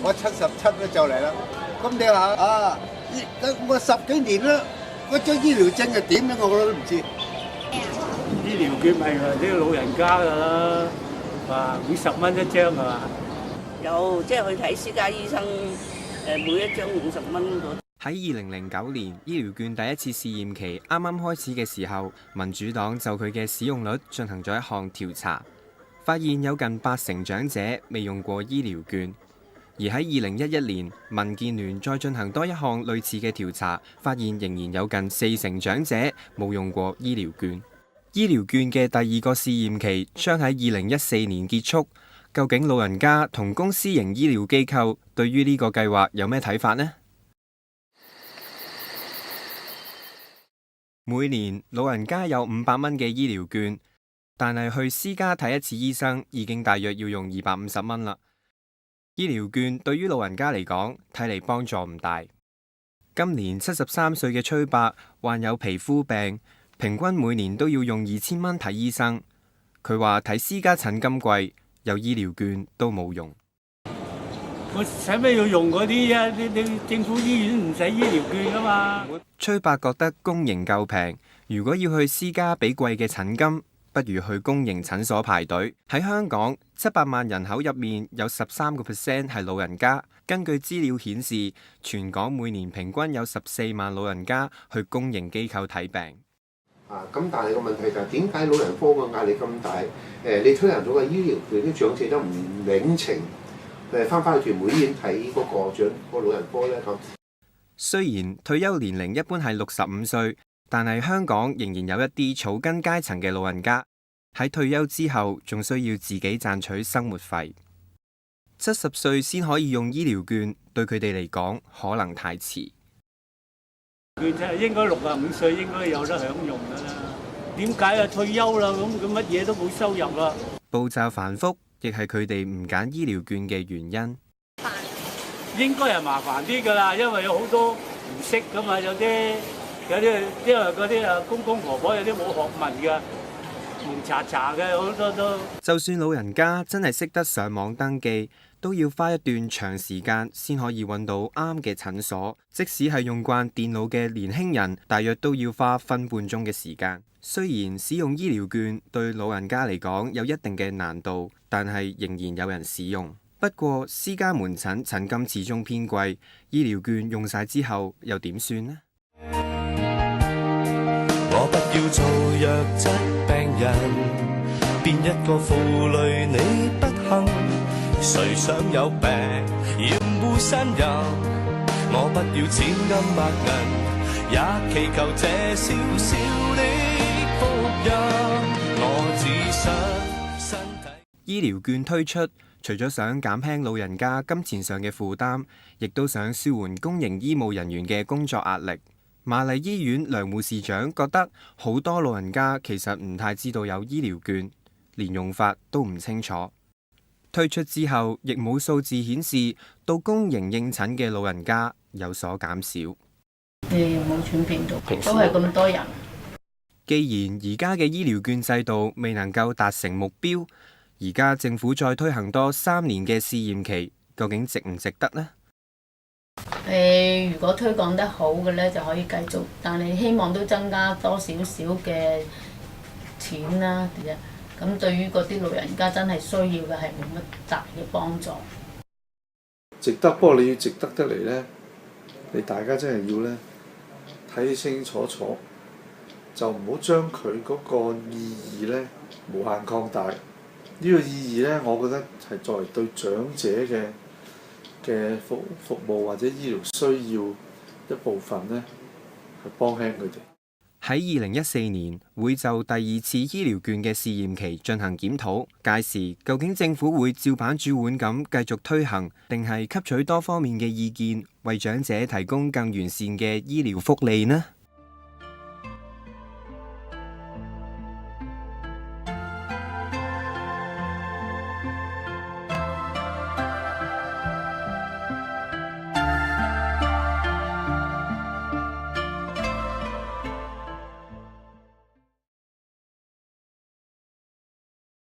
我77都就嚟啦，咁你話啊，我10幾年啦，嗰張醫療證係點咧？我都唔知。醫療券咪係啲老人家㗎啦，話50蚊一張係嘛？有，即係去睇私家醫生，每一張50蚊嗰。喺2009年醫療券第一次試驗期啱啱開始嘅時候，民主黨就佢嘅使用率進行咗一項調查，發現有近80%長者未用過醫療券。而喺2011年，民建聯再進行多一項類似嘅調查，發現仍然有近40%長者冇用過醫療券。醫療券嘅第二個試驗期將喺2014年結束。究竟老人家同公私營醫療機構對於呢個計劃有咩睇法呢？每年老人家有500蚊嘅醫療券，但係去私家睇一次醫生已經大約要用250蚊啦。醫療券對於老人家嚟講，睇嚟幫助唔大。今年73歲嘅崔伯患有皮膚病，平均每年都要用2000蚊睇醫生。佢話睇私家診金貴，有醫療券都冇用。我使咩要用嗰啲啊？你政府醫院唔使醫療券噶嘛？崔伯覺得公營夠平，如果要去私家俾貴嘅診金，不如去公營診所排隊。喺香港700萬人口入面，有13% 係老人家。根據資料顯示，全港每年平均有14萬老人家去公營機構睇病。咁但係個問題就係點解老人科個壓力咁大？你推行咗個醫療券，啲長者都唔領情，翻去屯門醫院睇嗰個老人科咧咁。雖然退休年齡一般係65歲，但係香港仍然有一啲草根階層嘅老人家喺退休之後，仲需要自己賺取生活費。70歲先可以用醫療券，對佢哋嚟講可能太遲。券就係應該65歲應該有得享用㗎啦。點解啊？退休啦，咁佢乜嘢都冇收入啦。步驟繁複，亦係佢哋唔揀醫療券嘅原因。應該係麻煩啲㗎啦，因為有好多唔識㗎嘛，有啲因為嗰啲公公婆婆有啲冇學問嘅，蒙查查嘅好多都。就算老人家真係識得上網登記，都要花一段長時間先可以揾到啱嘅診所。即使係用慣電腦嘅年輕人，大約都要花分半鐘嘅時間。雖然使用醫療券對老人家嚟講有一定嘅難度，但係仍然有人使用。不過私家門診診金始終偏貴，醫療券用晒之後又點算呢？我不要做弱質病人，變一個負累你不幸，誰想有病厭惡呻吟？我不要千金百銀，也祈求這小小的福蔭。我只想身體。醫療券推出，除咗想減輕老人家金錢上嘅負擔，亦都想舒緩公營醫務人員嘅工作壓力。瑪麗醫院梁護士長覺得好多老人家其實唔太知道有醫療券，連用法都唔清楚。推出之後，亦冇數字顯示到公營應診嘅老人家有所減少。冇轉變到，都係咁多人。既然而家嘅醫療券制度未能夠達成目標，而家政府再推行多3年嘅試驗期，究竟值唔值得呢？如果推廣得好嘅呢，就可以繼續，但係希望都增加多少少嘅錢啦。咁對於嗰啲老人家真係需要嘅係冇乜大嘅幫助。值得，不過你要值得得嚟呢，你大家真係要呢睇清楚楚，就唔好將佢嗰個意義呢無限擴大。呢個意義呢，我覺得係作為對長者嘅服務或者醫療需要一部分呢，係幫輕佢哋。喺2014年會就第2次醫療券嘅試驗期進行檢討，屆時究竟政府會照板煮碗咁繼續推行，定係吸取多方面嘅意見，為長者提供更完善嘅醫療福利呢？